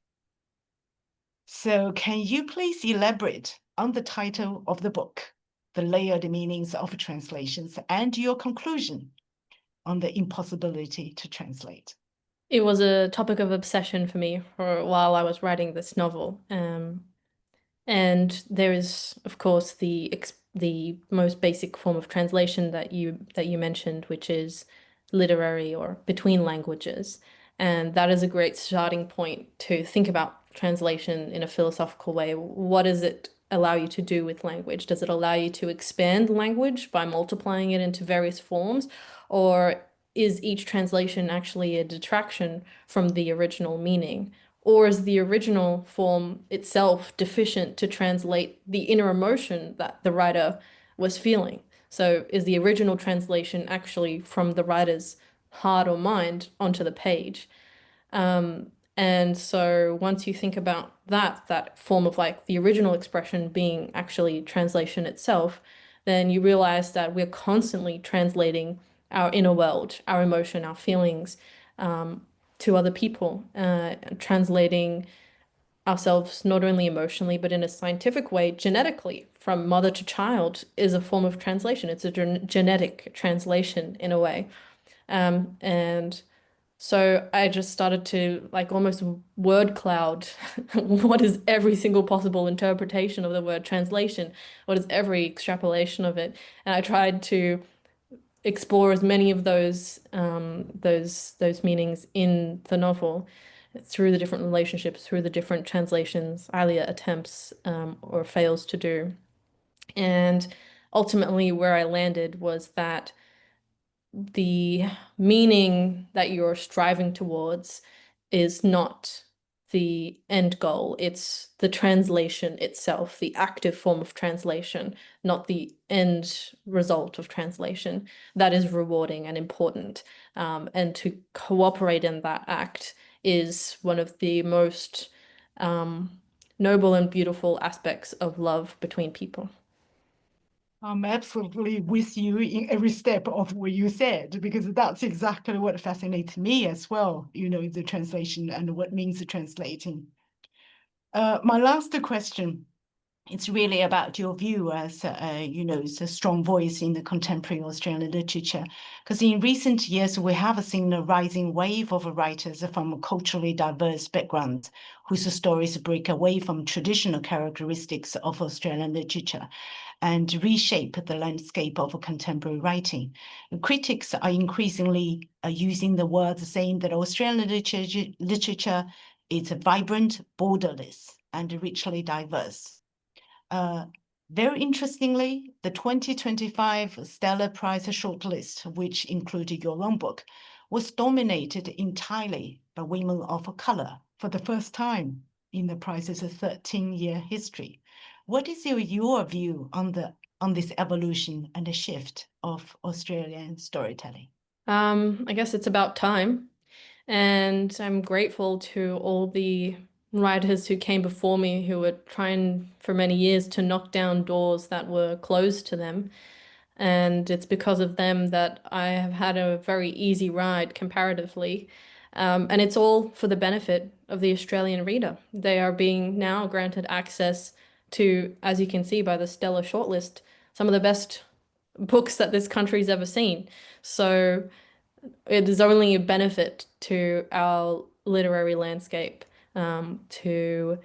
So can you please elaborate on the title of the book, the layered meanings of translations, and your conclusion on the impossibility to translate?
It was a topic of obsession for me for while I was writing this novel. And there is, of course, the most basic form of translation that you mentioned, which is literary or between languages. And that is a great starting point to think about translation in a philosophical way. What does it allow you to do with language? Does it allow you to expand language by multiplying it into various forms? Or is each translation actually a detraction from the original meaning? Or is the original form itself deficient to translate the inner emotion that the writer was feeling? So is the original translation actually from the writer's heart or mind onto the page? And so once you think about that form of like the original expression being actually translation itself, then you realize that we're constantly translating our inner world, our emotion, our feelings, to other people, translating ourselves not only emotionally, but in a scientific way, genetically, from mother to child is a form of translation. It's a genetic translation in a way. And so I just started to like almost word cloud what is every single possible interpretation of the word translation? What is every extrapolation of it? And I tried to explore as many of those meanings in the novel through the different relationships, through the different translations Alia attempts or fails to do. And ultimately, where I landed was that the meaning that you're striving towards is not the end goal. It's the translation itself, the active form of translation, not the end result of translation. That is rewarding and important. And to cooperate in that act is one of the most noble and beautiful aspects of love between people.
I'm absolutely with you in every step of what you said, because that's exactly what fascinates me as well, the translation and what means translating. My last question, it's really about your view as, as a strong voice in the contemporary Australian literature. Because in recent years, we have seen a rising wave of writers from culturally diverse backgrounds whose stories break away from traditional characteristics of Australian literature and reshape the landscape of contemporary writing. Critics are increasingly using the words saying that Australian literature is vibrant, borderless, and richly diverse. Very interestingly, the 2025 Stellar Prize shortlist, which included your own book, was dominated entirely by women of color for the first time in the prize's 13-year history. What is your view on this evolution and the shift of Australian storytelling?
I guess it's about time. And I'm grateful to all the writers who came before me who were trying for many years to knock down doors that were closed to them. And it's because of them that I have had a very easy ride comparatively. And it's all for the benefit of the Australian reader. They are being now granted access to, as you can see by the stellar shortlist, some of the best books that this country's ever seen. So it is only a benefit to our literary landscape to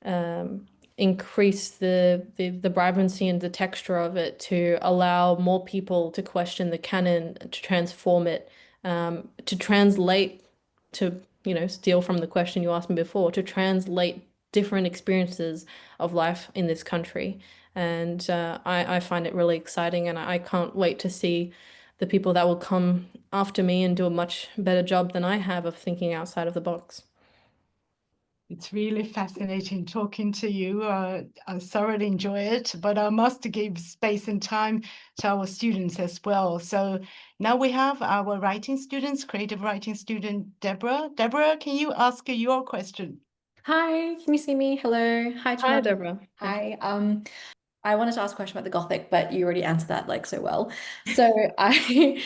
um, increase the vibrancy and the texture of it, to allow more people to question the canon, to transform it, to translate, to steal from the question you asked me before, to translate different experiences of life in this country. And I find it really exciting, and I can't wait to see the people that will come after me and do a much better job than I have of thinking outside of the box.
It's really fascinating talking to you. I thoroughly enjoy it, but I must give space and time to our students as well. So now we have our writing students, creative writing student, Deborah. Deborah, can you ask your question?
Hi, can you see me? Hello. Hi,
Hi,
Jumaana.
Deborah.
Hi. I wanted to ask a question about the Gothic, but you already answered that like so well. So I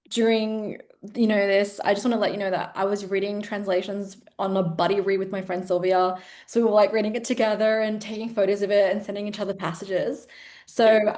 during this, I just want to let you know that I was reading translations on a buddy read with my friend Sylvia. So we were like reading it together and taking photos of it and sending each other passages. So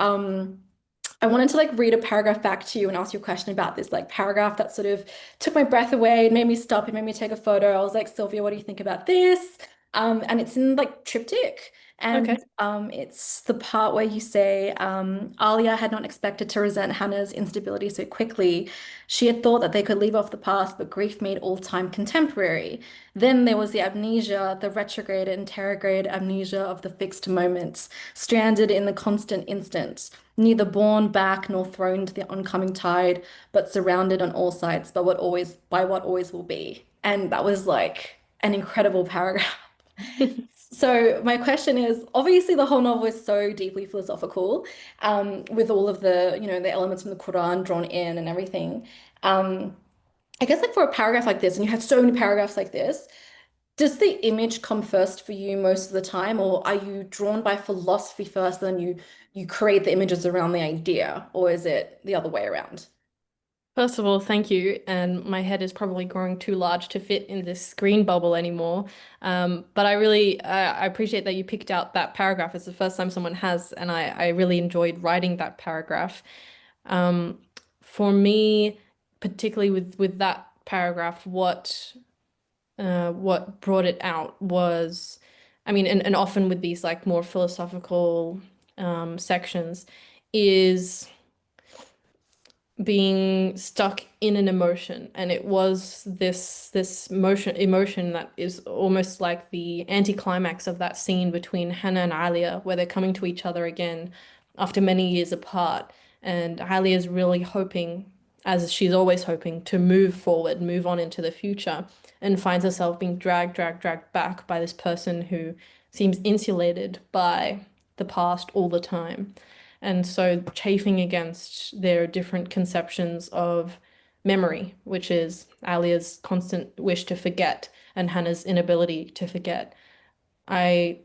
I wanted to like read a paragraph back to you and ask you a question about this like paragraph that sort of took my breath away. It made me stop. It made me take a photo. I was like, Sylvia, what do you think about this? And it's in like triptych.
Okay.
And it's the part where you say, Alia had not expected to resent Hannah's instability so quickly. She had thought that they could leave off the past, but grief made all time contemporary. Then there was the amnesia, the retrograde and interrograde amnesia of the fixed moments, stranded in the constant instant, neither borne back nor thrown to the oncoming tide, but surrounded on all sides by what always will be. And that was like an incredible paragraph. So my question is, obviously the whole novel is so deeply philosophical, with all of the elements from the Quran drawn in and everything. Um, I guess like for a paragraph like this, and you have so many paragraphs like this, does the image come first for you most of the time, or are you drawn by philosophy first, then you create the images around the idea, or is it the other way around?
First of all, thank you. And my head is probably growing too large to fit in this screen bubble anymore. But I appreciate that you picked out that paragraph. It's the first time someone has, and I really enjoyed writing that paragraph. Um, for me, particularly with that paragraph, what brought it out was, I mean, and often with these like more philosophical sections, is being stuck in an emotion, and it was this emotion that is almost like the anticlimax of that scene between Hannah and Alia where they're coming to each other again after many years apart, and Alia is really hoping as she's always hoping to move forward, move on into the future, and finds herself being dragged back by this person who seems insulated by the past all the time. And so chafing against their different conceptions of memory, which is Alia's constant wish to forget and Hannah's inability to forget. I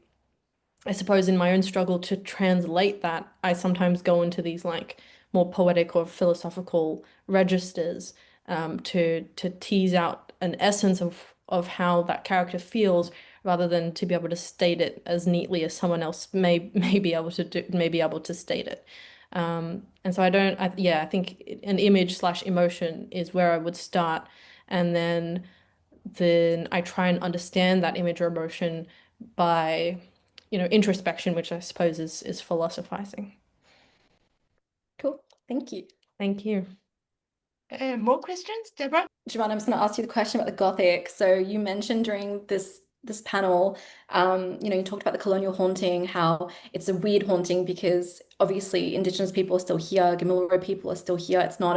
suppose in my own struggle to translate that, I sometimes go into these like more poetic or philosophical registers, to tease out an essence of how that character feels, rather than to be able to state it as neatly as someone else may be able to state it. And so I think an image slash emotion is where I would start, and then I try and understand that image or emotion by, introspection, which I suppose is philosophizing.
Cool. Thank you.
Thank you.
More questions, Deborah?
Jumaana, I'm just going to ask you the question about the Gothic. So you mentioned during this panel, you talked about the colonial haunting, how it's a weird haunting because obviously Indigenous people are still here, Gamilaroi people are still here. It's not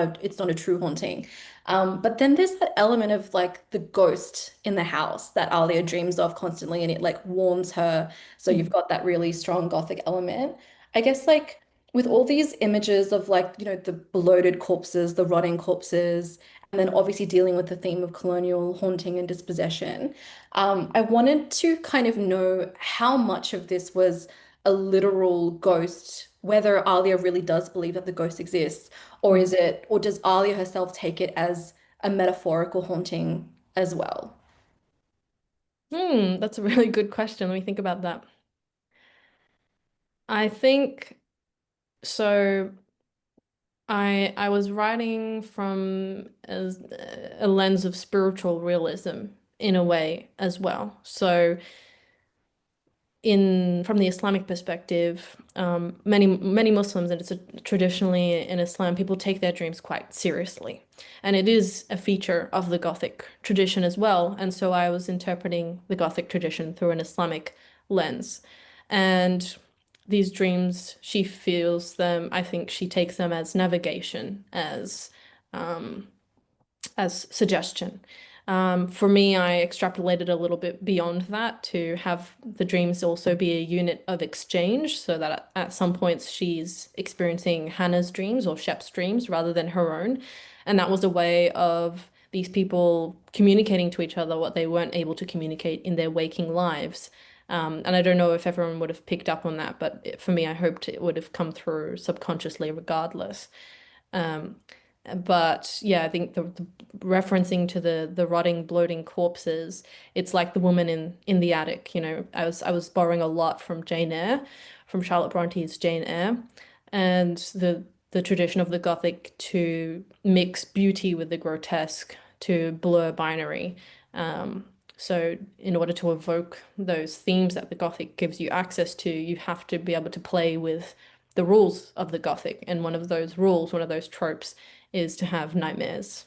a true haunting. But then there's that element of like the ghost in the house that Alia dreams of constantly, and it like warns her. So you've got that really strong Gothic element. I guess like with all these images of like, the bloated corpses, the rotting corpses, and then obviously dealing with the theme of colonial haunting and dispossession. I wanted to kind of know how much of this was a literal ghost, whether Alia really does believe that the ghost exists, or does Alia herself take it as a metaphorical haunting as well?
That's a really good question. Let me think about that. I think so. I was writing from a lens of spiritual realism in a way as well. So from the Islamic perspective, many Muslims, and traditionally in Islam, people take their dreams quite seriously, and it is a feature of the Gothic tradition as well. And so I was interpreting the Gothic tradition through an Islamic lens, and these dreams, she feels them. I think she takes them as navigation, as suggestion. For me, I extrapolated a little bit beyond that to have the dreams also be a unit of exchange, so that at some points she's experiencing Hannah's dreams or Shep's dreams rather than her own. And that was a way of these people communicating to each other what they weren't able to communicate in their waking lives. And I don't know if everyone would have picked up on that, but for me, I hoped it would have come through subconsciously regardless. But yeah, I think the referencing to the rotting, bloating corpses, it's like the woman in the attic. I was borrowing a lot from Jane Eyre, from Charlotte Bronte's Jane Eyre, and the tradition of the Gothic to mix beauty with the grotesque, to blur binary. So in order to evoke those themes that the Gothic gives you access to, you have to be able to play with the rules of the Gothic. And one of those rules, one of those tropes, is to have nightmares.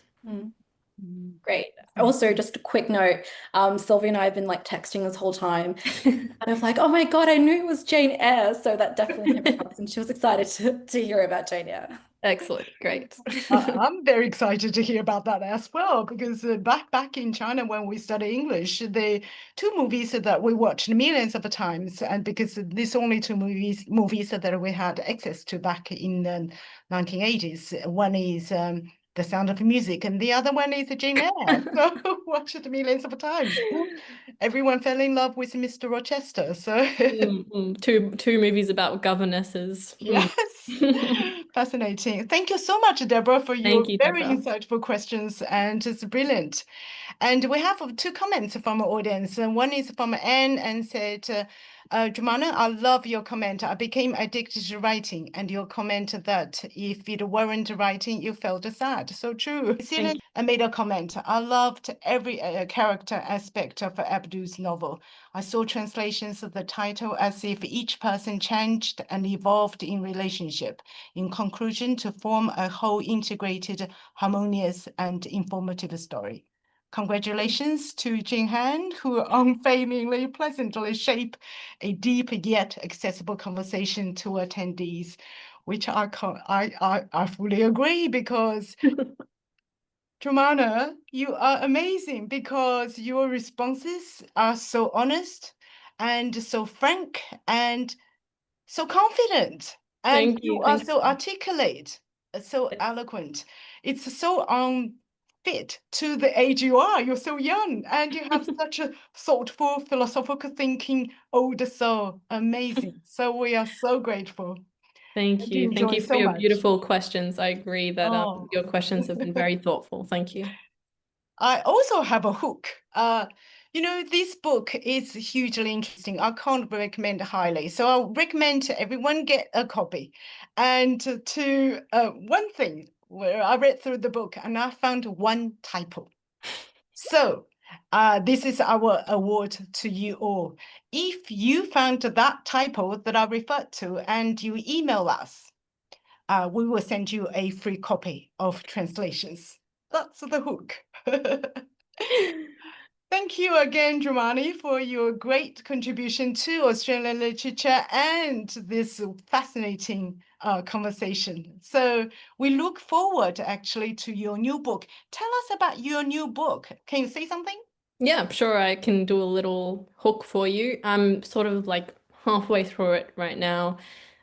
Great. Also, just a quick note, Sylvia and I have been like texting this whole time, and I'm like, oh my God, I knew it was Jane Eyre. So that definitely came across, and she was excited to hear about Jane Eyre.
Excellent, great.
I'm very excited to hear about that as well, because back in China when we study English, the two movies that we watched millions of times, and because these only two movies that we had access to back in the 1980s. One is The Sound of Music, and the other one is Jane Eyre. So watched it millions of times. Everyone fell in love with Mr. Rochester. So
Two movies about governesses.
yes, fascinating. Thank you so much, Deborah, for your
Thank you,
very
Deborah.
insightful questions, and it's brilliant. And we have two comments from our audience. And one is from Anne, and said, Jumaana, I love your comment. I became addicted to writing, and your comment that if it weren't writing, you felt sad. So true.
Thank
I made a comment. I loved every character aspect of Abdu's novel. I saw translations of the title as if each person changed and evolved in relationship, in conclusion, to form a whole integrated, harmonious, and informative story. Congratulations to Jing Han, who unfailingly, pleasantly shape a deep yet accessible conversation to attendees, which I fully agree, because Jumaana, you are amazing because your responses are so honest and so frank and so confident. And
Thank
you
you.
are
Thank
so
you.
articulate, so eloquent. It's so fit to the age you are. You're so young and you have such a thoughtful, philosophical thinking older soul. Amazing. So we are so grateful. I
Thank
do
you. Thank
enjoy
you for
so
your
much.
beautiful questions. I agree that
Oh.
your questions have been very thoughtful. Thank you.
I also have a hook. This book is hugely interesting. I can't recommend highly. So I'll recommend to everyone get a copy. And to one thing where I read through the book and I found one typo. So this is our award to you all. If you found that typo that I referred to and you email us, we will send you a free copy of translations. That's the hook. Thank you again, Jumaana, for your great contribution to Australian literature and this fascinating conversation. So we look forward actually to your new book. Tell us about your new book. Can you say something?
Yeah, sure. I can do a little hook for you. I'm sort of like halfway through it right now.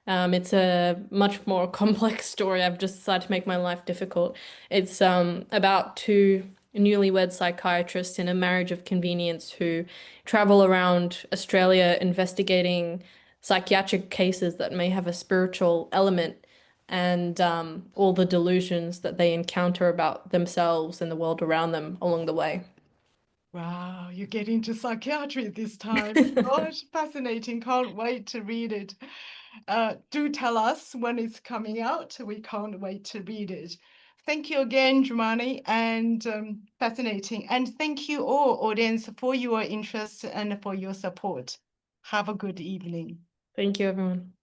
It's a much more complex story. I've just decided to make my life difficult. It's about two newlywed psychiatrists in a marriage of convenience who travel around Australia investigating psychiatric cases that may have a spiritual element and all the delusions that they encounter about themselves and the world around them along the way.
Wow, you get into psychiatry this time. Gosh, fascinating. Can't wait to read it. Do tell us when it's coming out. We can't wait to read it. Thank you again, Jumaana, and fascinating. And thank you all, audience, for your interest and for your support. Have a good evening.
Thank you, everyone.